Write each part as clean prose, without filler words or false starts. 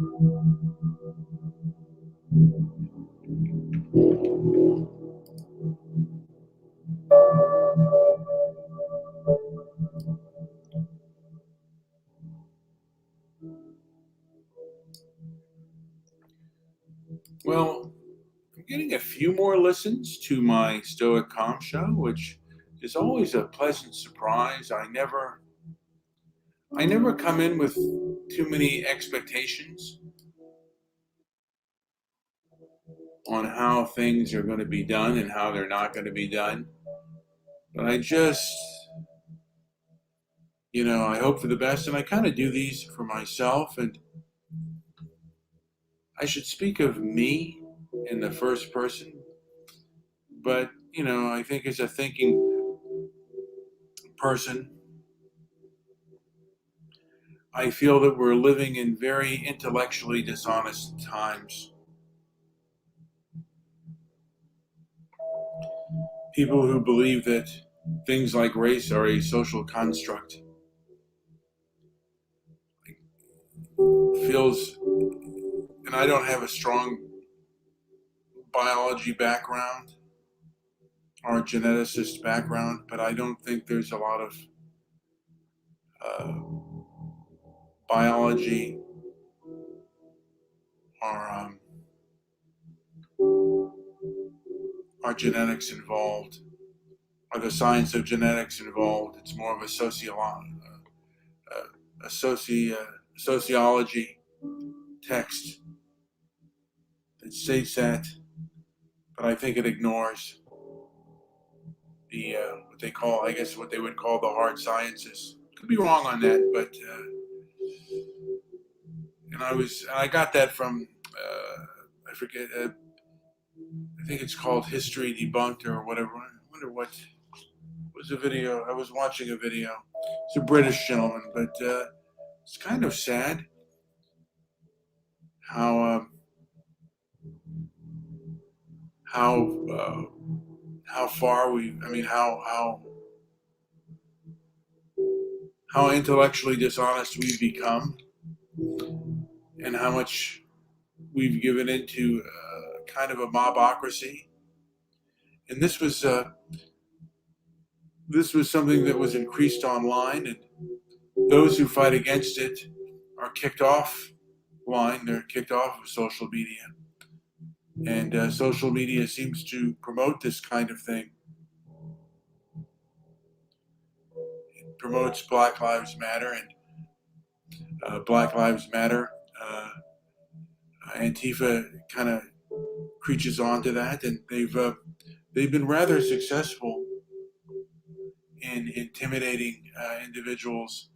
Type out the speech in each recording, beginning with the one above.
Well, I'm getting a few more listens to my Stoic Calm show, which is always a pleasant surprise. I never come in with too many expectations on how things are going to be done and how they're not going to be done. But I hope for the best, and I kind of do these for myself. And I should speak of me in the first person, but I think as a thinking person, I feel that we're living in very intellectually dishonest times. People who believe that things like race are a social construct feels, and I don't have a strong biology background or a geneticist background, but I don't think there's a lot of uh, biology or or genetics involved, or the science of genetics involved. It's more of a sociology text that states that, but I think it ignores the what they would call the hard sciences. Could be wrong on that, but I got that from I forget. I think it's called History Debunked or whatever. I wonder what was a video. I was watching a video. It's a British gentleman, but it's kind of sad how how uh, how far we. I mean, how intellectually dishonest we've become, and how much we've given into kind of a mobocracy. And this was something that was increased online, and those who fight against it are kicked off line. They're kicked off of social media, and social media seems to promote this kind of thing. It promotes Black Lives Matter, and Black Lives Matter. Antifa kind of creaches onto that, and they've been rather successful in intimidating individuals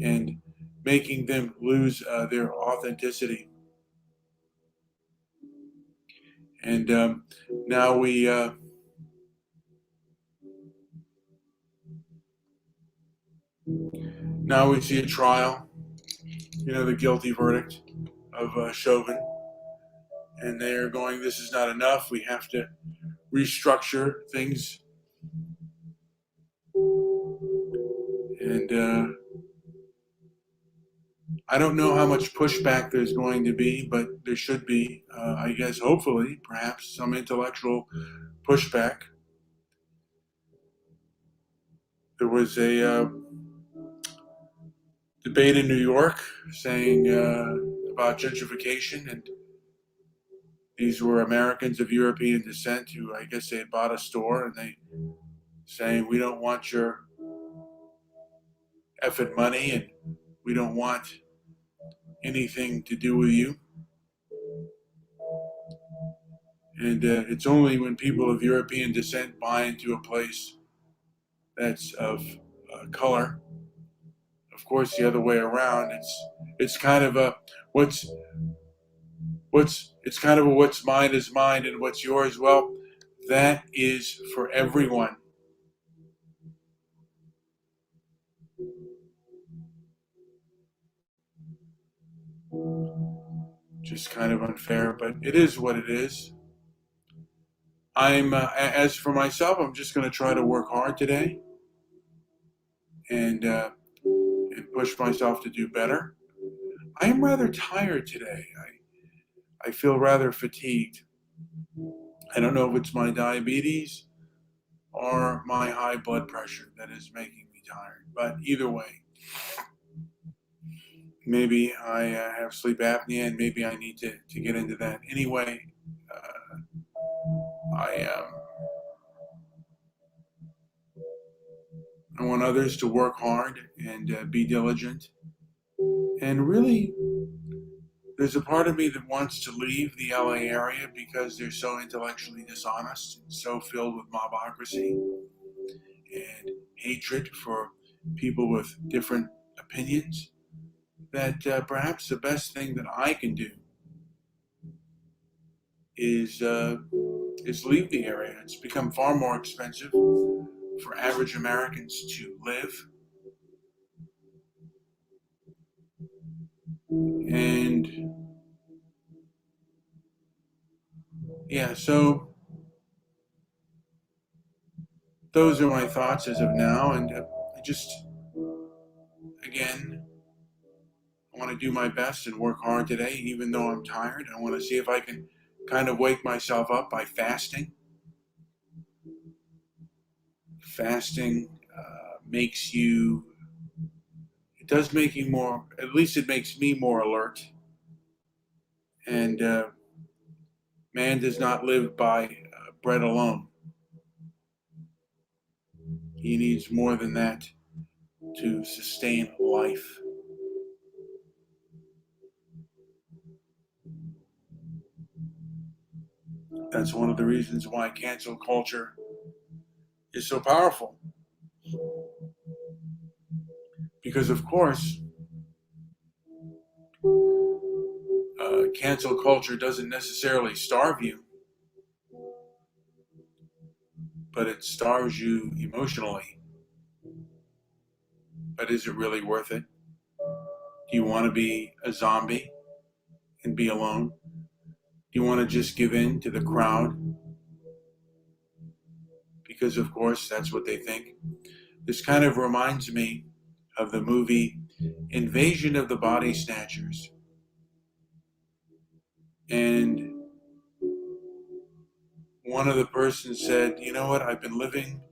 and making them lose their authenticity. And now we now we see a trial. The guilty verdict of Chauvin, and they're going, "This is not enough. We have to restructure things." And I don't know how much pushback there's going to be, but there should be, I guess, hopefully, perhaps some intellectual pushback. There was a debate in New York saying about gentrification, and these were Americans of European descent who, I guess, they had bought a store, and they saying, "We don't want your effing money, and we don't want anything to do with you." And it's only when people of European descent buy into a place that's of color. Of course, the other way around, it's kind of a it's kind of a what's mine is mine and what's yours. Well, that is for everyone. Just kind of unfair, but it is what it is. As for myself, I'm just going to try to work hard today and push myself to do better. I am rather tired today. I feel rather fatigued. I don't know if it's my diabetes or my high blood pressure that is making me tired. But either way, maybe I have sleep apnea and maybe I need to get into that. Anyway, I, I want others to work hard and be diligent. And really, there's a part of me that wants to leave the LA area because they're so intellectually dishonest and so filled with mobocracy and hatred for people with different opinions that perhaps the best thing that I can do is leave the area. It's become far more expensive for average Americans to live, and yeah, so those are my thoughts as of now, and I just again I want to do my best and work hard today, even though I'm tired. I want to see if I can kind of wake myself up by fasting. Fasting makes you, it does make you more, at least it makes me more alert. And man does not live by bread alone. He needs more than that to sustain life. That's one of the reasons why cancel culture is so powerful. Because, of course, cancel culture doesn't necessarily starve you, but it starves you emotionally. But is it really worth it? Do you want to be a zombie and be alone? Do you want to just give in to the crowd? Because, of course, that's what they think. This kind of reminds me of the movie Invasion of the Body Snatchers. And one of the persons said, you know what, I've been living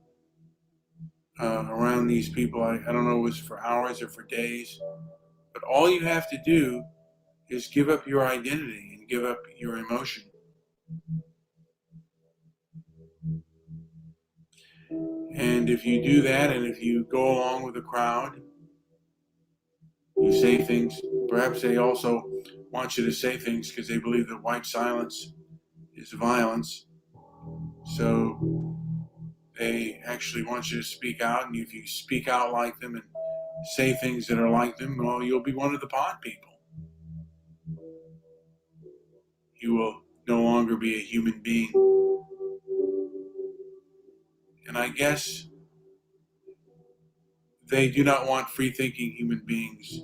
around these people. I don't know if it was for hours or for days, but all you have to do is give up your identity and give up your emotion. And if you do that, and if you go along with the crowd, you say things, perhaps they also want you to say things because they believe that white silence is violence. So they actually want you to speak out, and if you speak out like them and say things that are like them, well, you'll be one of the pod people. You will no longer be a human being. And I guess they do not want free-thinking human beings.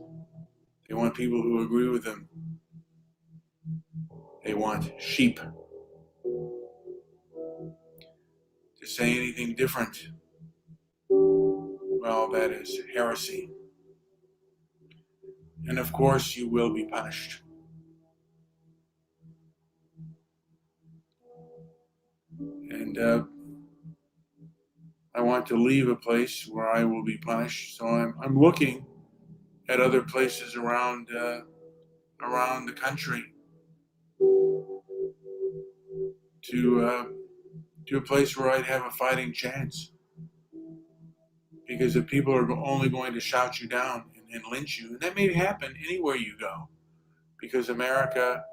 They want people who agree with them. They want sheep. To say anything different, well, that is heresy. And of course, you will be punished. And I want to leave a place where I will be punished. So I'm looking at other places around the country to a place where I'd have a fighting chance. Because if people are only going to shout you down and lynch you, and that may happen anywhere you go, because America,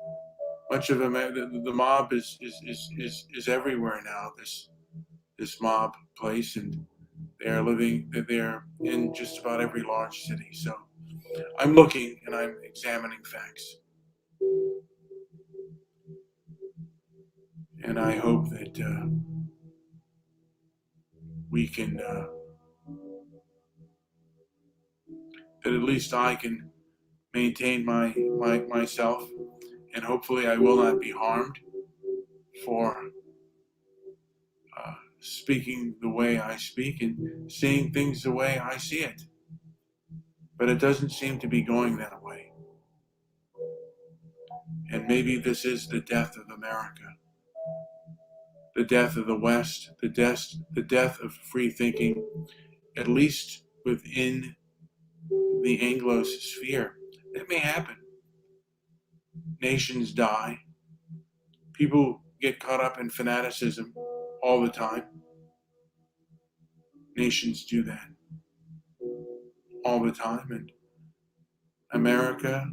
much of America, the mob is everywhere now. This mob place, and they're in just about every large city. So I'm looking and I'm examining facts, and I hope that we can that at least I can maintain myself, and hopefully I will not be harmed for speaking the way I speak and seeing things the way I see it. But it doesn't seem to be going that way. And maybe this is the death of America, the death of the West, the death of free thinking, at least within the Anglo sphere. That may happen. Nations die. People get caught up in fanaticism all the time. Nations do that all the time. And America,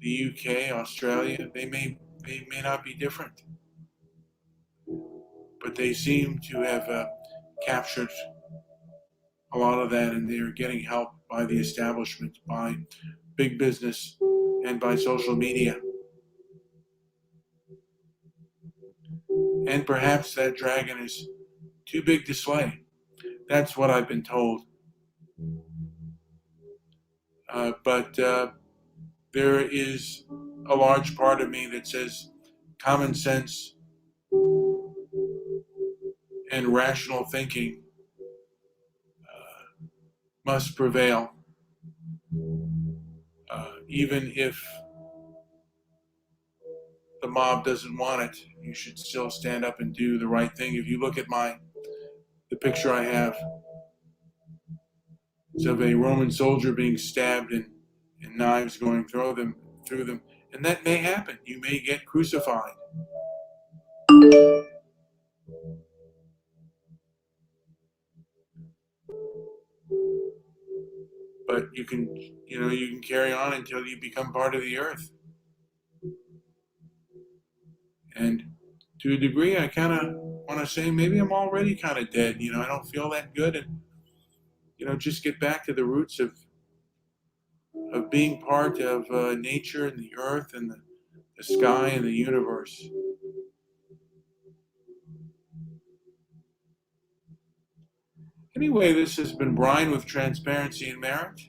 the UK, Australia, they may not be different. But they seem to have captured a lot of that, and they're getting help by the establishment, by big business, and by social media. And perhaps that dragon is too big to slay. That's what I've been told. But there is a large part of me that says common sense and rational thinking must prevail, even if the mob doesn't want it. You should still stand up and do the right thing. If you look at the picture I have, it's of a Roman soldier being stabbed and knives going through them, and that may happen. You may get crucified. But you can carry on until you become part of the earth. And to a degree, I kind of want to say maybe I'm already kind of dead. I don't feel that good, and just get back to the roots of being part of nature and the earth and the sky and the universe. Anyway, this has been Brian with Transparency and Merit.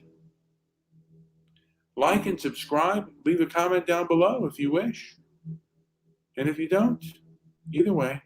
Like and subscribe. Leave a comment down below if you wish. And if you don't, either way.